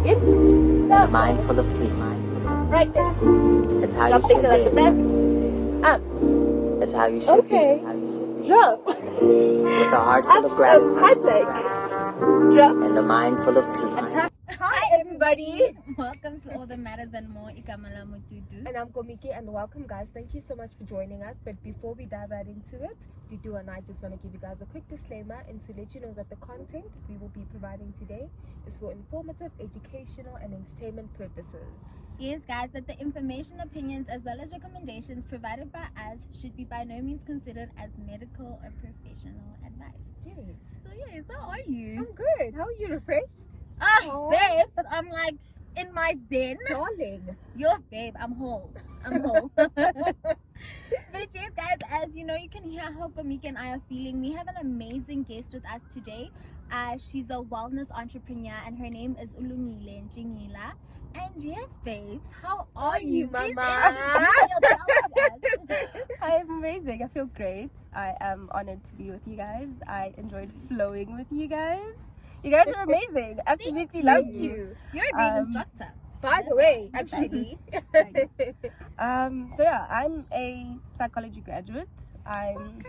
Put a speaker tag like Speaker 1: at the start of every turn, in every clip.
Speaker 1: in.
Speaker 2: And a mind full of peace.
Speaker 1: Right there.
Speaker 2: It's how you
Speaker 1: Something
Speaker 2: should
Speaker 1: like
Speaker 2: be.
Speaker 1: that. Up.
Speaker 2: It's how you should
Speaker 1: Okay.
Speaker 2: be.
Speaker 1: Jump.
Speaker 2: With a heart full of gratitude.
Speaker 1: High leg. Jump.
Speaker 2: And a mind full of peace.
Speaker 1: Hi everybody.
Speaker 3: Welcome to All the Matters and More. Ikamala Mutudu.
Speaker 1: And I'm Komiki, and welcome guys. Thank you so much for joining us. But before we dive right into it, Dudu and I just want to give you guys a quick disclaimer and to let you know that the content we will be providing today is for informative, educational and entertainment purposes.
Speaker 3: Yes, guys, that the information, opinions, as well as recommendations provided by us should be by no means considered as medical or professional advice.
Speaker 1: Yes.
Speaker 3: So, yes, how are you?
Speaker 1: I'm good. How are you? Refreshed?
Speaker 3: Ah, babes, I'm like in my zen.
Speaker 1: Darling.
Speaker 3: Yo, babe, I'm whole. I'm whole. But yes, guys, as you know, you can hear how Komiki and I are feeling. We have an amazing guest with us today. She's a wellness entrepreneur, and her name is Ulungile Njingila. And yes, babes, how are you,
Speaker 1: Mama?
Speaker 4: I'm amazing. I feel great. I am honored to be with you guys. I enjoyed flowing with you guys. You guys are amazing. Absolutely love you.
Speaker 3: You're a great instructor.
Speaker 1: By the way, actually.
Speaker 4: So yeah, I'm a psychology graduate. I'm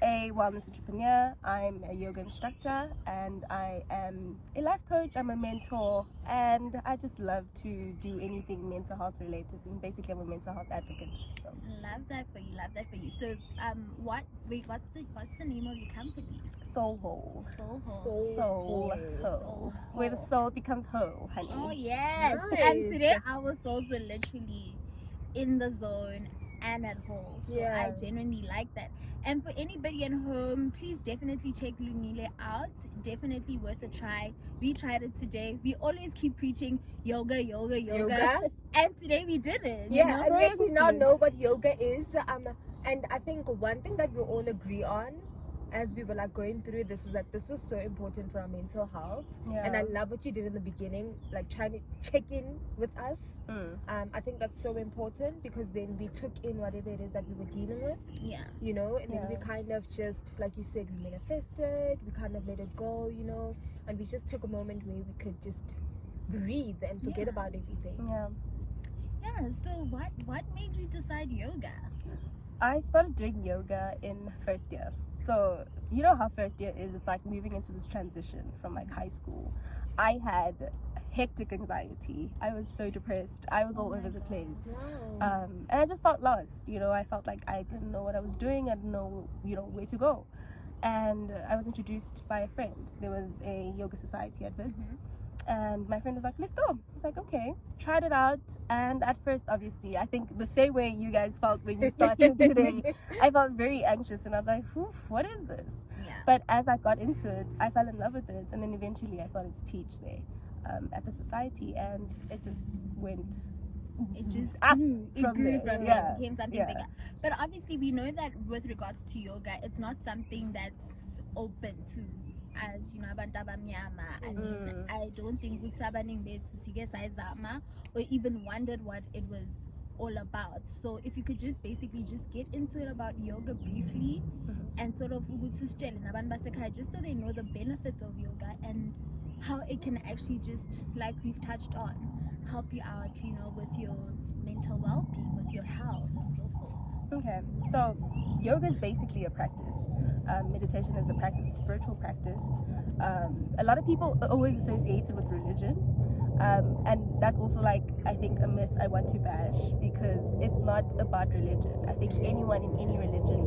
Speaker 4: a wellness entrepreneur. I'm a yoga instructor, and I am a life coach. I'm a mentor, and I just love to do anything mental health related. And basically, I'm a mental health advocate. So.
Speaker 3: Love that for you. Love that for you. So, what's the name of your company?
Speaker 4: Soul Whole.
Speaker 3: Soul.
Speaker 4: Where the soul becomes whole, honey.
Speaker 3: Oh yes.
Speaker 1: Nice.
Speaker 3: And today our souls were literally in the zone and at home. So
Speaker 1: Yeah.
Speaker 3: I genuinely like that. And for anybody at home, please definitely check Lungile out. Definitely worth a try. We tried it today. We always keep preaching yoga.
Speaker 1: Yoga?
Speaker 3: And today we did it.
Speaker 1: Yeah,
Speaker 3: You know?
Speaker 1: and we actually now know what yoga is. And I think one thing that we all agree on as we were like going through this is that this was so important for our mental health.
Speaker 4: Yeah.
Speaker 1: And I love what you did in the beginning, like trying to check in with us. I think that's so important because then we took in whatever it is that we were dealing with,
Speaker 3: Yeah.
Speaker 1: you know, and then we
Speaker 4: Yeah.
Speaker 1: kind of just, like you said, we manifested, we kind of let it go, you know, and we just took a moment where we could just breathe and forget
Speaker 3: Yeah.
Speaker 1: about everything.
Speaker 4: Yeah.
Speaker 3: Yeah. So what made you decide yoga?
Speaker 4: I started doing yoga in first year. So, you know how first year is? It's like moving into this transition from like high school. I had hectic anxiety. I was so depressed. I was all over the place.
Speaker 1: Wow.
Speaker 4: And I just felt lost. You know, I felt like I didn't know what I was doing. I didn't know, where to go. And I was introduced by a friend. There was a yoga society at Wits. And my friend was like, let's go. I was like, okay. Tried it out. And at first, obviously, I think the same way you guys felt when you started today, I felt very anxious. And I was like, what is this?
Speaker 3: Yeah.
Speaker 4: But as I got into it, I fell in love with it. And then eventually I started to teach there at the society. And it just went
Speaker 3: It just
Speaker 4: up
Speaker 3: grew. It
Speaker 4: from
Speaker 3: grew
Speaker 4: there.
Speaker 3: from
Speaker 4: Yeah.
Speaker 3: there. It became something
Speaker 4: Yeah.
Speaker 3: bigger. But obviously, we know that with regards to yoga, it's not something that's open to, as you know, abantu abamnyama. I mean, I don't think ukuthi abaningi bethu sike sayizama or even wondered what it was all about. So if you could just basically just get into it about yoga briefly and sort of ukuthi usitshele nabantu basekhaya just so they know the benefits of yoga and how it can actually just, like we've touched on, help you out, you know, with your mental well-being, with your health and so forth.
Speaker 4: Okay, so yoga is basically a practice. Meditation is a practice, a spiritual practice. A lot of people are always associated with religion. And that's also like, I think, a myth I want to bash because it's not about religion. I think anyone in any religion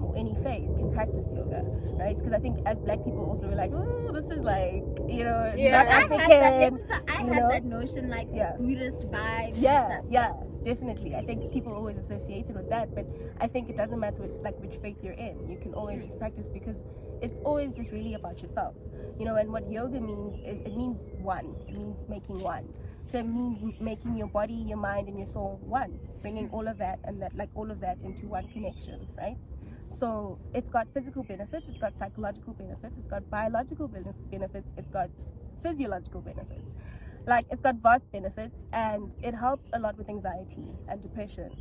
Speaker 4: or any faith can practice yoga, right? Because I think as black people also we're like, oh, this is like, not African.
Speaker 3: I had that notion like
Speaker 4: Yeah.
Speaker 3: Buddhist vibes. and
Speaker 4: Yeah,
Speaker 3: stuff.
Speaker 4: yeah, definitely. I think people are always associated with that, but I think it doesn't matter which faith you're in. You can always just practice because it's always just really about yourself, and what yoga means, it means one. It means making one. So it means making your body, your mind, and your soul one, bringing all of that into one connection, right? So it's got physical benefits, it's got psychological benefits, it's got biological benefits, it's got physiological benefits. Like, it's got vast benefits, and it helps a lot with anxiety and depression.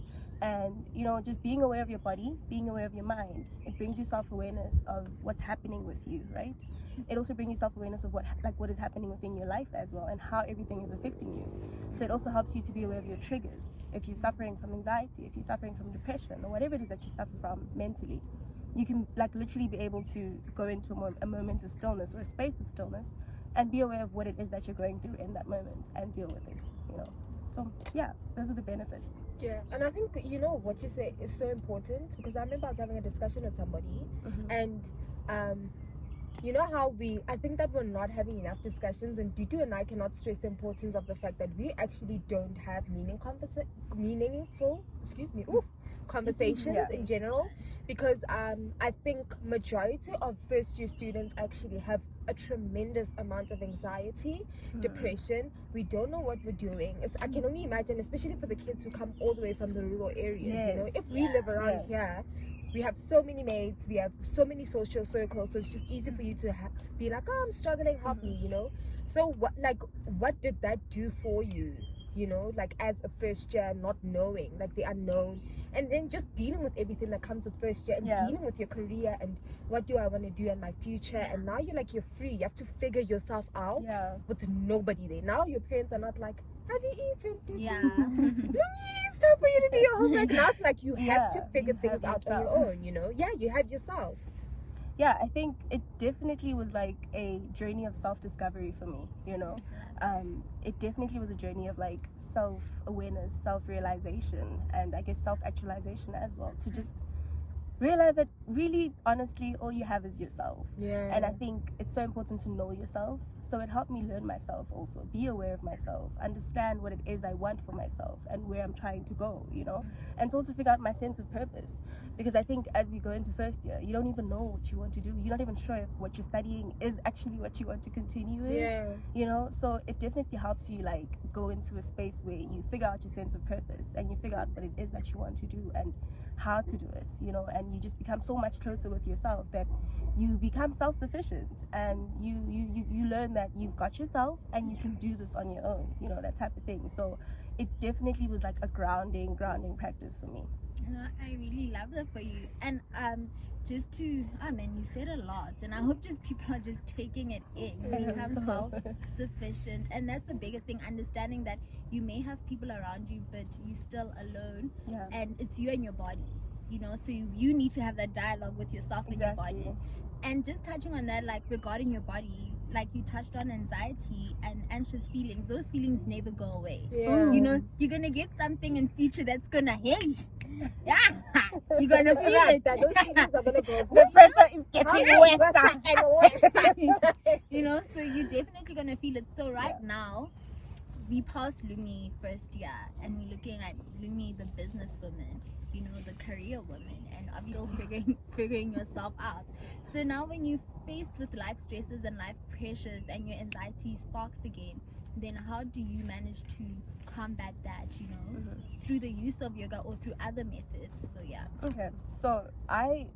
Speaker 4: And you know, just being aware of your body, being aware of your mind, it brings you self-awareness of what's happening with you, right? It also brings you self-awareness of what is happening within your life as well, and how everything is affecting you. So it also helps you to be aware of your triggers. If you're suffering from anxiety, if you're suffering from depression, or whatever it is that you suffer from mentally, you can like literally be able to go into a moment of stillness or a space of stillness and be aware of what it is that you're going through in that moment and deal with it, you know. So yeah, those are the benefits.
Speaker 1: Yeah, and I think, you know, what you say is so important, because I remember I was having a discussion with somebody, and you know how I think that we're not having enough discussions, and Dudu and I cannot stress the importance of the fact that we actually don't have meaningful conversations in general, because I think majority of first year students actually have a tremendous amount of anxiety, depression. We don't know what we're doing. I can only imagine, especially for the kids who come all the way from the rural areas, you know, if we live around here, we have so many mates, we have so many social circles, so it's just easy for you to be like, oh, I'm struggling, help me, you know. So what did that do for you, you know, like as a first year, not knowing, like the unknown, and then just dealing with everything that comes with first year, and dealing with your career and what do I want to do in my future, and now you're free, you have to figure yourself out with nobody there. Now your parents are not like, have you eaten? It's time for you to do your homework. Now it's like you have to figure things out on your own, you know. You have yourself.
Speaker 4: Yeah, I think it definitely was like a journey of self-discovery for me, you know. It definitely was a journey of like self-awareness, self-realization, and I guess self-actualization as well, to just realize that really, honestly, all you have is yourself. And I think it's so important to know yourself. So it helped me learn myself also, be aware of myself, understand what it is I want for myself and where I'm trying to go, you know, and to also figure out my sense of purpose. Because I think as we go into first year, you don't even know what you want to do. You're not even sure if what you're studying is actually what you want to continue with, you know. So it definitely helps you like go into a space where you figure out your sense of purpose and you figure out what it is that you want to do and how to do it, you know, and you just become so much closer with yourself that you become self-sufficient, and you learn that you've got yourself and you can do this on your own, you know, that type of thing. So it definitely was like a grounding practice for me.
Speaker 3: I really love that for you. And just to you said a lot, and I hope just people are just taking it in, become self-sufficient. And that's the biggest thing, understanding that you may have people around you but you're still alone, and it's you and your body, you know. So you need to have that dialogue with yourself and your body. And just touching on that, like regarding your body, like you touched on anxiety and anxious feelings, those feelings never go away. You know, you're gonna get something in future that's gonna hit. You're gonna feel it.
Speaker 1: That those feelings are gonna go.
Speaker 4: The pressure is getting worse.
Speaker 3: You know, so you're definitely gonna feel it. So right now, we passed Lumi first year, and we're looking at Lumi, the businesswoman, you know, the career woman, and obviously figuring yourself out. So now when you're faced with life stresses and life pressures and your anxiety sparks again, then how do you manage to combat that, you know, through the use of yoga or through other methods? So
Speaker 4: so I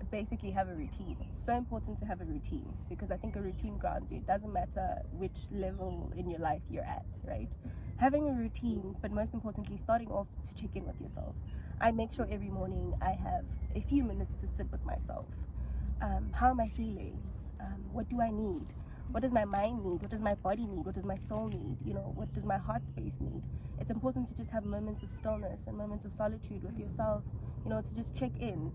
Speaker 4: basically have a routine. It's so important to have a routine, because I think a routine grounds you. It doesn't matter which level in your life you're at, right? Having a routine, but most importantly starting off to check in with yourself. I make sure every morning I have a few minutes to sit with myself. How am I feeling? What do I need? What does my mind need? What does my body need? What does my soul need? You know, what does my heart space need? It's important to just have moments of stillness and moments of solitude with yourself, you know, to just check in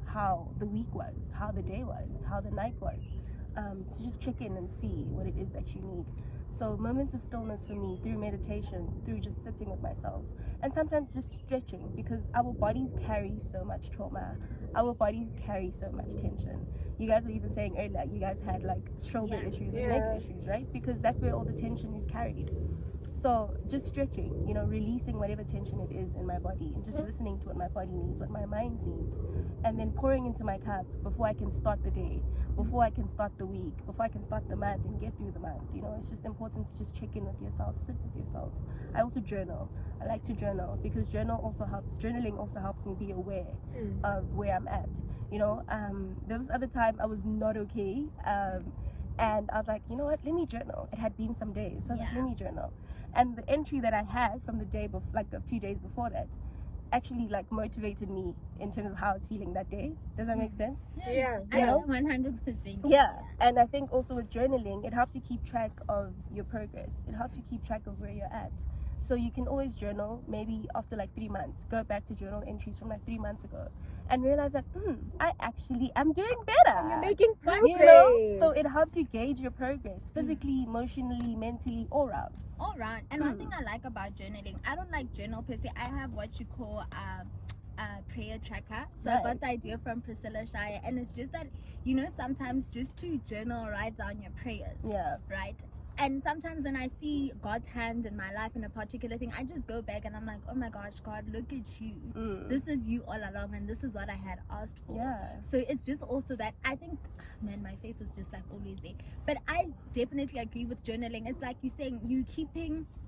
Speaker 4: how the week was, how the day was, how the night was, to just check in and see what it is that you need. So moments of stillness for me, through meditation, through just sitting with myself, and sometimes just stretching, because our bodies carry so much trauma, our bodies carry so much tension. You guys were even saying earlier, you guys had like shoulder issues and neck issues, right? Because that's where all the tension is carried. So just stretching, you know, releasing whatever tension it is in my body, and just listening to what my body needs, what my mind needs, and then pouring into my cup before I can start the day, before I can start the week, before I can start the month and get through the month. You know, it's just important to just check in with yourself, sit with yourself. I also journal. I like to journal, because journaling also helps me be aware of where I'm at. You know, there was this other time I was not okay, and I was like, you know what, let me journal. It had been some days, so I was like, let me journal. And the entry that I had from the day before, like a few days before that, actually like motivated me in terms of how I was feeling that day. Does that make sense?
Speaker 1: Yeah.
Speaker 3: I
Speaker 4: You know?
Speaker 3: 100%.
Speaker 4: Yeah. And I think also with journaling, it helps you keep track of your progress. It helps you keep track of where you're at. So you can always journal, maybe after like 3 months, go back to journal entries from like 3 months ago and realize that, I actually am doing better.
Speaker 1: And you're making progress.
Speaker 4: You know? So it helps you gauge your progress physically, emotionally, mentally, all around.
Speaker 3: All right. And one thing I like about journaling, I don't like journal per se. I have what you call a prayer tracker. So I got the idea from Priscilla Shire, and it's just that, you know, sometimes just to journal, write down your prayers.
Speaker 4: Yeah.
Speaker 3: Right. And sometimes when I see God's hand in my life in a particular thing, I just go back and I'm like, oh my gosh, God, look at you. This is you all along, and this is what I had asked for.
Speaker 4: Yeah.
Speaker 3: So it's just also that I think, man, my faith is just like always there. But I definitely agree with journaling. It's like you're saying,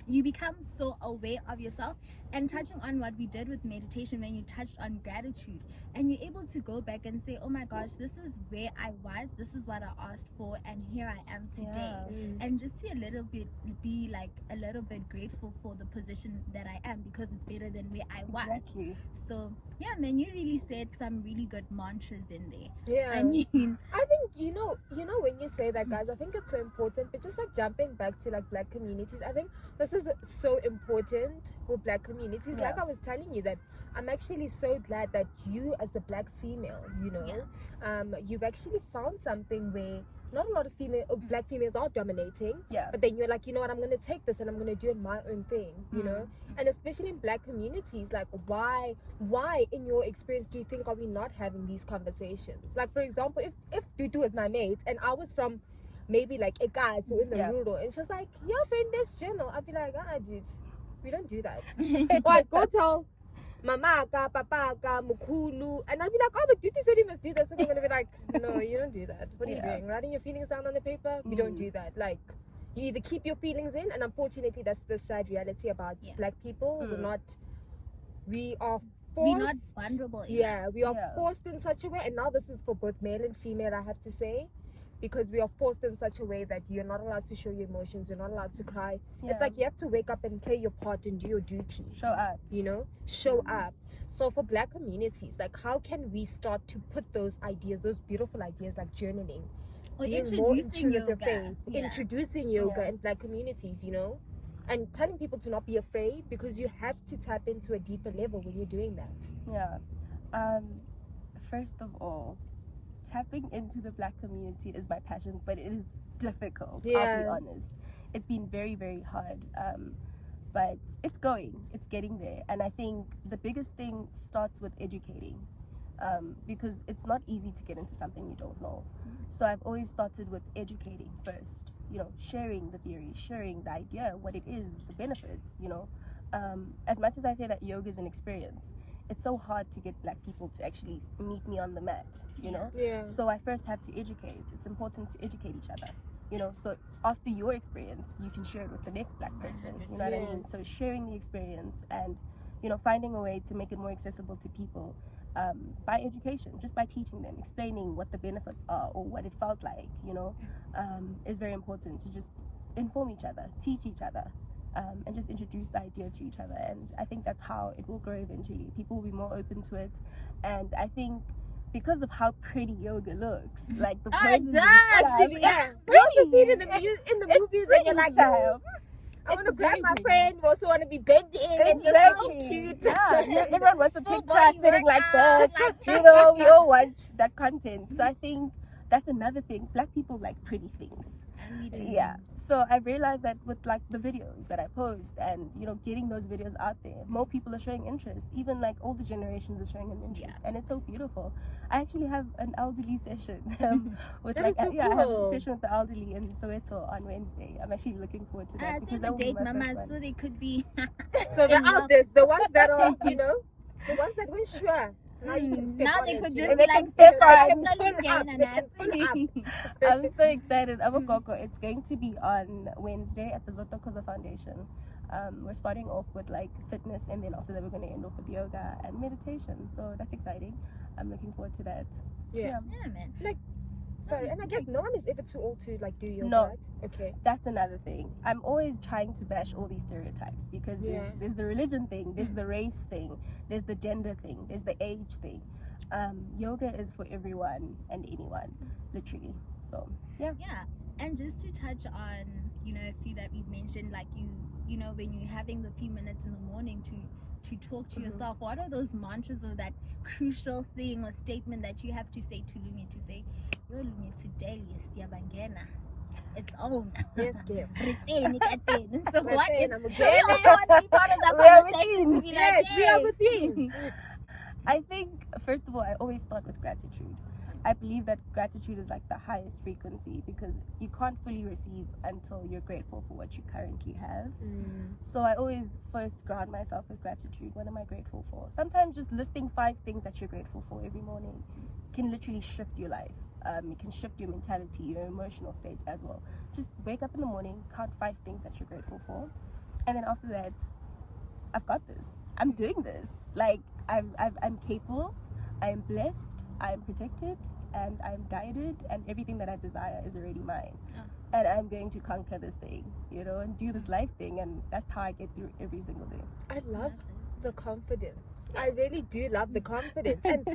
Speaker 3: you become so aware of yourself. And touching on what we did with meditation, when you touched on gratitude, and you're able to go back and say, oh my gosh, this is where I was, this is what I asked for, and here I am today. And just to be like a little bit grateful for the position that I am, because it's better than where I was.
Speaker 4: Exactly.
Speaker 3: So yeah, man, you really said some really good mantras in there.
Speaker 1: Yeah.
Speaker 3: I mean,
Speaker 1: I think you know when you say that, guys, I think it's so important. But just like jumping back to like Black communities, I think this is so important for Black communities. Like I was telling you, that I'm actually so glad that you, as a Black female, you know, you've actually found something where not a lot of Black females are dominating.
Speaker 4: Yeah.
Speaker 1: But then you're like, you know what, I'm gonna take this and I'm gonna do my own thing, you know. And especially in Black communities, like why in your experience do you think are we not having these conversations? Like, for example, if Dudu is my mate and I was from maybe like a guy so in the rural, and she was like, your friend this journal, I'd be like, dude, we don't do that. Or I'd go tell Mama ka, Papa ka, Mukulu, and I'd be like, oh, but Duty said you must do this, and I'm gonna be like, no, you don't do that. What are you doing? Writing your feelings down on the paper? We don't do that. Like, you either keep your feelings in, and unfortunately that's the sad reality about Black people. We are forced,
Speaker 3: we're not vulnerable enough.
Speaker 1: we are forced in such a way, and now this is for both male and female, I have to say, because we are forced in such a way that you're not allowed to show your emotions, you're not allowed to cry. It's like you have to wake up and play your part and do your duty.
Speaker 4: Show up.
Speaker 1: You know? Show up. So for Black communities, like, how can we start to put those ideas, those beautiful ideas like journaling,
Speaker 3: or
Speaker 1: being more in tune with
Speaker 3: yoga.
Speaker 1: your faith, introducing yoga in Black communities, you know? And telling people to not be afraid, because you have to tap into a deeper level when you're doing that.
Speaker 4: Yeah. First of all, tapping into the Black community is my passion, but it is difficult. I'll be honest. It's been very, very hard. But it's getting there. And I think the biggest thing starts with educating, because it's not easy to get into something you don't know. So I've always started with educating first, you know, sharing the theory, sharing the idea, what it is, the benefits, you know. As much as I say that yoga is an experience, it's so hard to get Black people to actually meet me on the mat, you know. So I first had to educate. It's important to educate each other, you know. So after your experience, you can share it with the next Black person, you know what I mean. So sharing the experience and, you know, finding a way to make it more accessible to people, by education, just by teaching them, explaining what the benefits are or what it felt like, you know, is very important, to just inform each other, teach each other, and just introduce the idea to each other. And I think that's how it will grow eventually. People will be more open to it. And I think because of how pretty yoga looks, like the poses,
Speaker 1: You also see it in the movies, and you're like, I want to grab my friend. We also want to be bending, and you're so cute.
Speaker 4: Yeah, everyone wants a picture sitting like this. You know, we all want that content. So I think that's another thing. Black people like pretty things. Yeah. So I realized that with like the videos that I post and, you know, getting those videos out there, more people are showing interest. Even like older generations are showing an interest, and it's so beautiful. I actually have an elderly session with I have a session with the elderly in Soweto on Wednesday. I'm actually looking forward to that.
Speaker 3: Because the date, Mama, so they could be.
Speaker 1: So the elders, the ones that are, you know, the ones that were sure. Now you can step
Speaker 3: now
Speaker 1: on
Speaker 3: they
Speaker 1: it,
Speaker 3: could
Speaker 1: you
Speaker 3: just
Speaker 1: know?
Speaker 3: be like,
Speaker 1: step
Speaker 4: I'm so excited. Abakoko, it's going to be on Wednesday at the Zoto Koza Foundation. We're starting off with like fitness, and then after that we're going to end off with yoga and meditation. So that's exciting. I'm looking forward to that.
Speaker 1: Yeah,
Speaker 3: man.
Speaker 1: Like, Sorry, and I guess no one is ever too old to like do yoga,
Speaker 4: No.
Speaker 1: right? Okay.
Speaker 4: That's another thing. I'm always trying to bash all these stereotypes because there's the religion thing, there's the race thing, there's the gender thing, there's the age thing. Yoga is for everyone and anyone, literally. So yeah.
Speaker 3: And just to touch on, you know, a few that we've mentioned, like you know, when you're having the few minutes in the morning to talk to yourself, what are those mantras or that crucial thing or statement that you have to say to Lungi to say, yo Lungi, today is Siyabangena. It's on.
Speaker 1: Yes, girl.
Speaker 3: So what is
Speaker 1: I'm a
Speaker 3: so I want to be part of that
Speaker 4: We are
Speaker 3: conversation to be like,
Speaker 1: Yes, we are
Speaker 3: hey.
Speaker 1: within.
Speaker 4: I think, first of all, I always start with gratitude. I believe that gratitude is like the highest frequency because you can't fully receive until you're grateful for what you currently have. So I always first ground myself with gratitude. What am I grateful for? Sometimes just listing 5 things that you're grateful for every morning can literally shift your life. It can shift your mentality, your emotional state as well. Just wake up in the morning, count 5 things that you're grateful for, and then after that, I've got this. I'm doing this. Like I'm capable. I am blessed. I am protected, and I'm guided, and everything that I desire is already mine. And I'm going to conquer this thing, you know, and do this life thing, and that's how I get through every single day.
Speaker 1: I love the confidence. I really do love the confidence. And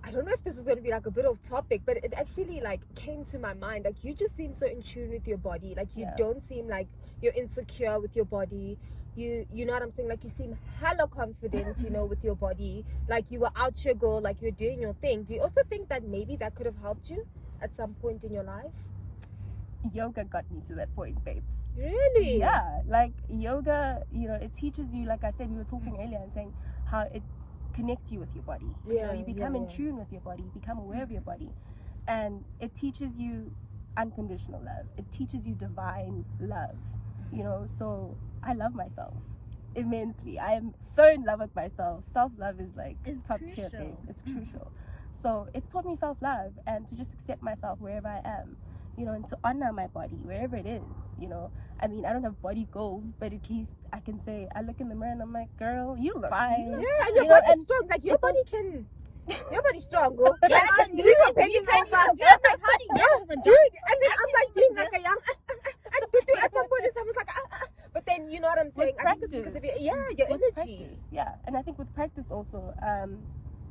Speaker 1: I don't know if this is going to be like a bit off topic, but it actually like came to my mind. Like you just seem so in tune with your body. Like you don't seem like you're insecure with your body. You know what I'm saying? Like you seem hella confident, you know, with your body. Like you were out your girl, like you're doing your thing. Do you also think that maybe that could have helped you at some point in your life?
Speaker 4: Yoga got me to that point, babes.
Speaker 1: Really?
Speaker 4: Yeah, like yoga, you know, it teaches you, like I said, we were talking earlier and saying how it connects you with your body. You know, you become in tune with your body, you become aware of your body. And it teaches you unconditional love. It teaches you divine love. You know, so I love myself immensely. I am so in love with myself. Self-love is like top tier, babes. It's crucial. So it's taught me self-love and to just accept myself wherever I am, you know, and to honor my body wherever it is, you know. I mean, I don't have body goals, but at least I can say, I look in the mirror and I'm like, girl, you look fine.
Speaker 1: Yeah, and your body's strong. Like your body can... Your body's strong, girl.
Speaker 3: Yeah, I can do it. You can do it. Like, how do you get to the
Speaker 1: Dude, and then I'm like doing like a young... at some point in time, it's like... But then, you know what I'm saying?
Speaker 4: With
Speaker 1: I think it's because of your energy.
Speaker 4: Practice, yeah. And I think with practice also,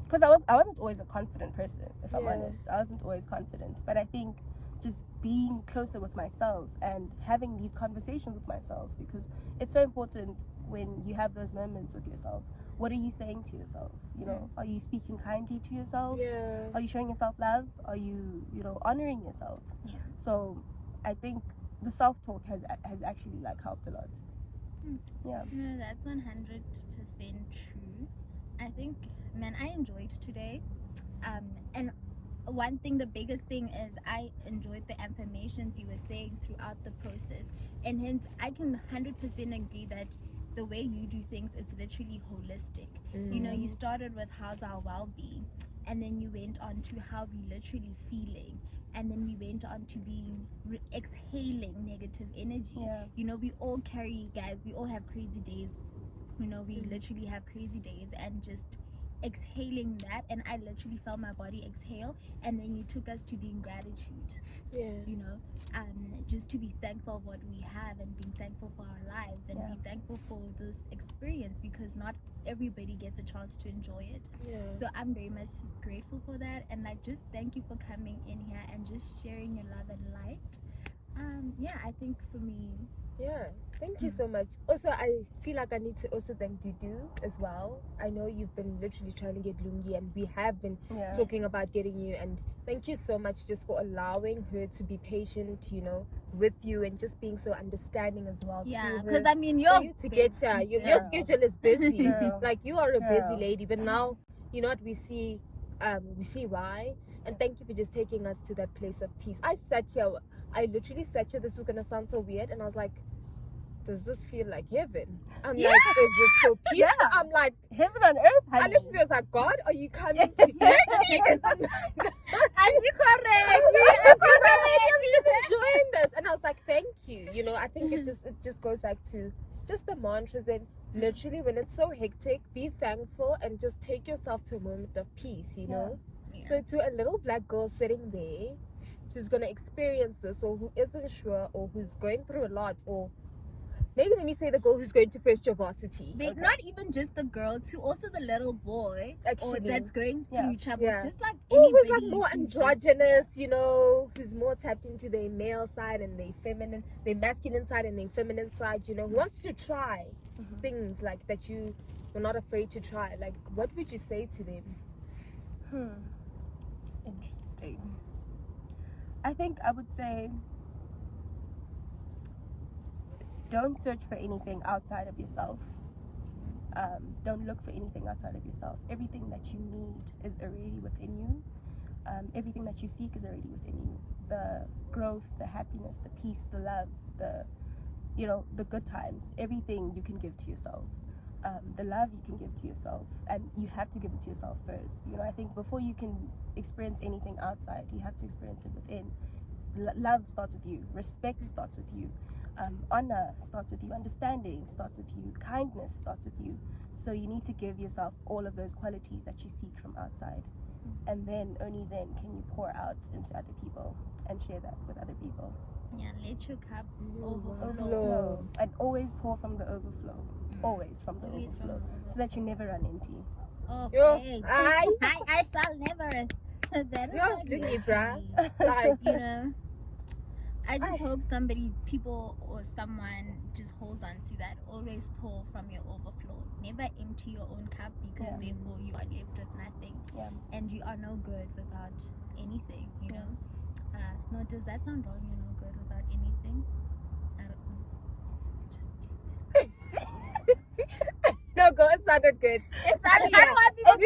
Speaker 4: because I wasn't always a confident person, if I'm honest. I wasn't always confident. But I think just being closer with myself and having these conversations with myself, because it's so important when you have those moments with yourself. What are you saying to yourself? You know, are you speaking kindly to yourself?
Speaker 1: Yeah.
Speaker 4: Are you showing yourself love? Are you, you know, honoring yourself?
Speaker 3: Yeah.
Speaker 4: So I think the self-talk has actually like helped a lot. Yeah.
Speaker 3: No, that's 100% true. I think, man, I enjoyed today. And one thing, the biggest thing is I enjoyed the affirmations you were saying throughout the process. And hence, I can 100% agree that the way you do things is literally holistic. You know, you started with how's our well-being, and then you went on to how we literally feeling, and then we went on to being exhaling negative energy. You know, we all carry, guys, we all have crazy days. You know, we literally have crazy days, and just exhaling that, and I literally felt my body exhale. And then you took us to being gratitude. You know, just to be thankful of what we have, and being thankful for our lives, and be thankful for this experience, because not everybody gets a chance to enjoy it. So I'm very much grateful for that, and like, just thank you for coming in here and just sharing your love and light. I think for me,
Speaker 1: thank you so much. Also, I feel like I need to also thank Dudu as well. I know you've been literally trying to get Lungi, and we have been talking about getting you, and thank you so much just for allowing her to be patient, you know, with you, and just being so understanding as well.
Speaker 3: Because I mean,
Speaker 1: for you to get your schedule is busy. Like, you are a busy lady, but now, you know what, we see why. And thank you for just taking us to that place of peace. I literally sat here, this is gonna sound so weird, and I was like, does this feel like heaven? I'm like, is this so peaceful? I'm like,
Speaker 4: heaven on earth, honey.
Speaker 1: I literally was like, God, are you coming to take me? I'm enjoying this. And I was like, thank you. You know, I think it just goes back to just the mantras, and literally when it's so hectic, be thankful and just take yourself to a moment of peace, you know? So to a little black girl sitting there, who's going to experience this, or who isn't sure, or who's going through a lot, or maybe let me say the girl who's going to first year varsity.
Speaker 3: But not even just the girl, to also the little boy or
Speaker 1: Actually,
Speaker 3: that's going through troubles.
Speaker 1: Yeah.
Speaker 3: Just like
Speaker 1: or who's
Speaker 3: anybody
Speaker 1: like more
Speaker 3: who's just-
Speaker 1: androgynous, you know, who's more tapped into their male side and their masculine side and their feminine side, you know, who wants to try things like that you were not afraid to try. Like, what would you say to them?
Speaker 4: Interesting. I think I would say, don't search for anything outside of yourself. Don't look for anything outside of yourself. Everything that you need is already within you. Everything that you seek is already within you. The growth, the happiness, the peace, the love, the good times. Everything you can give to yourself. The love you can give to yourself, and you have to give it to yourself first. You know, I think before you can experience anything outside, you have to experience it within. Love starts with you. Respect starts with you. Honor starts with you. Understanding starts with you. Kindness starts with you. So you need to give yourself all of those qualities that you seek from outside, and then only then can you pour out into other people and share that with other people.
Speaker 3: Yeah, let your cup overflow.
Speaker 1: Overflow.
Speaker 4: And always pour from the overflow. Always from the
Speaker 3: Always from
Speaker 4: overflow,
Speaker 3: the
Speaker 4: so that you never run empty.
Speaker 3: Okay.
Speaker 1: Aye.
Speaker 3: I shall never. That is
Speaker 1: Yo,
Speaker 3: like
Speaker 1: look
Speaker 3: lovely.
Speaker 1: at bruh. Like,
Speaker 3: You know, I just hope people or someone just holds on to that. Always pour from your overflow. Never empty your own cup, because therefore you are left with nothing.
Speaker 4: Yeah.
Speaker 3: And you are no good without anything, you know. No, does that sound wrong? You're no good without anything? I don't know. Just
Speaker 1: no, girl, it sounded good.
Speaker 3: I don't
Speaker 1: Yeah.
Speaker 3: want people to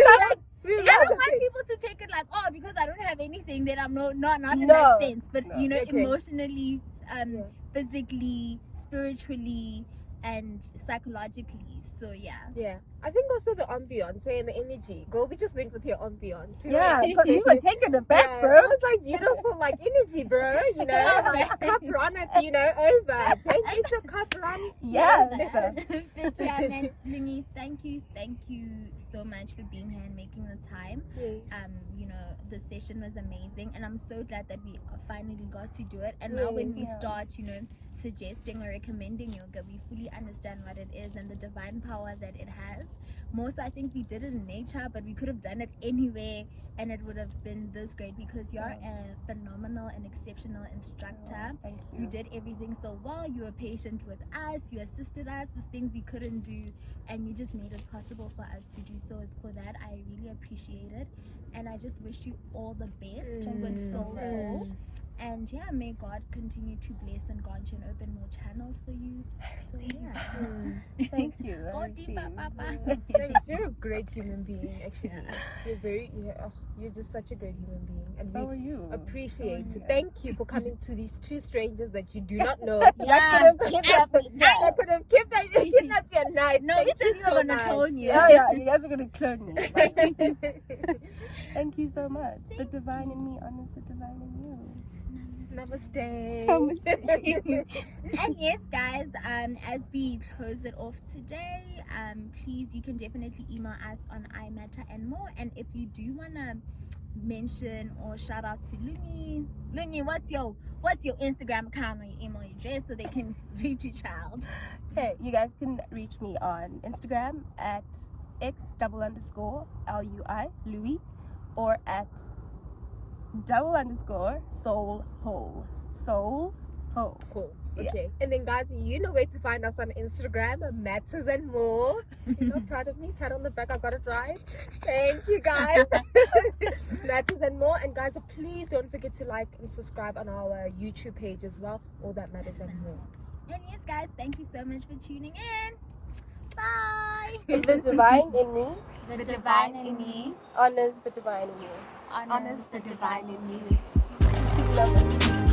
Speaker 1: We
Speaker 3: I don't
Speaker 1: love
Speaker 3: want
Speaker 1: it.
Speaker 3: people to take it like, oh, because I don't have anything, then I'm not in
Speaker 4: No.
Speaker 3: that sense. But
Speaker 4: No.
Speaker 3: you know,
Speaker 1: Okay.
Speaker 3: emotionally,
Speaker 1: Yeah.
Speaker 3: physically, spiritually, and psychologically. So yeah.
Speaker 1: Yeah, I think also the ambiance and the energy. Girl, we just went with your ambiance. You know?
Speaker 4: Yeah, but you were taking it back,
Speaker 1: Yeah,
Speaker 4: bro.
Speaker 1: it was like beautiful, like energy, bro. You know, like cup run it, you know, over. Don't let your cup run.
Speaker 4: Yes.
Speaker 3: But yeah, man, Lingy, thank you so much for being here and making the time.
Speaker 1: Yes.
Speaker 3: You know, the session was amazing, and I'm so glad that we finally got to do it. And now when we
Speaker 4: Yes.
Speaker 3: start, you know, suggesting or recommending yoga, we fully understand what it is and the divine power that it has. Most, I think we did it in nature, but we could have done it anywhere, and it would have been this great, because you're a phenomenal and exceptional instructor.
Speaker 4: Thank
Speaker 3: You
Speaker 4: you.
Speaker 3: did everything so well. You were patient with us. You assisted us with things we couldn't do, and you just made it possible for us to do so. For that, I really appreciate it, and I just wish you all the best with Soul Hall. And yeah, may God continue to bless and grant you and open more channels for you. So yeah.
Speaker 4: Thank you. I
Speaker 3: Go deeper,
Speaker 4: receive.
Speaker 3: Papa.
Speaker 1: Thanks. You're a great human being, actually. You're just such a great human being. And
Speaker 4: So
Speaker 1: we
Speaker 4: are you.
Speaker 1: appreciate
Speaker 4: So are
Speaker 1: it.
Speaker 4: you.
Speaker 1: Thank you for coming to these two strangers that you do not know.
Speaker 3: Yeah.
Speaker 1: That could have kidnapped your night.
Speaker 3: No, we
Speaker 1: Thank
Speaker 3: said
Speaker 1: you
Speaker 3: we
Speaker 1: so
Speaker 3: were gonna
Speaker 1: much.
Speaker 3: clone you.
Speaker 4: Yeah, you guys are gonna clone me. Thank you so much. The divine in me honors the divine in you.
Speaker 1: Namaste.
Speaker 3: And yes, guys, as we close it off today, please, you can definitely email us on iMatter and More. And if you do wanna mention or shout out to Lungi, what's your Instagram account or your email address so they can reach you, child?
Speaker 4: Okay, you guys can reach me on Instagram at x_LUI Louis, or at _soul ho.
Speaker 1: Cool.
Speaker 4: Yeah.
Speaker 1: Okay. And then, guys, you know where to find us on Instagram, Matters and More. You're not proud of me? Pat on the back, I got it right. Thank you, guys. Matters and More. And, guys, please don't forget to like and subscribe on our YouTube page as well. All that matters and more.
Speaker 3: And yes, guys, thank you so much for tuning in. Bye.
Speaker 4: The divine in me
Speaker 3: The divine in me
Speaker 4: honors the divine in you.
Speaker 3: honors the divine in you.
Speaker 4: Love it.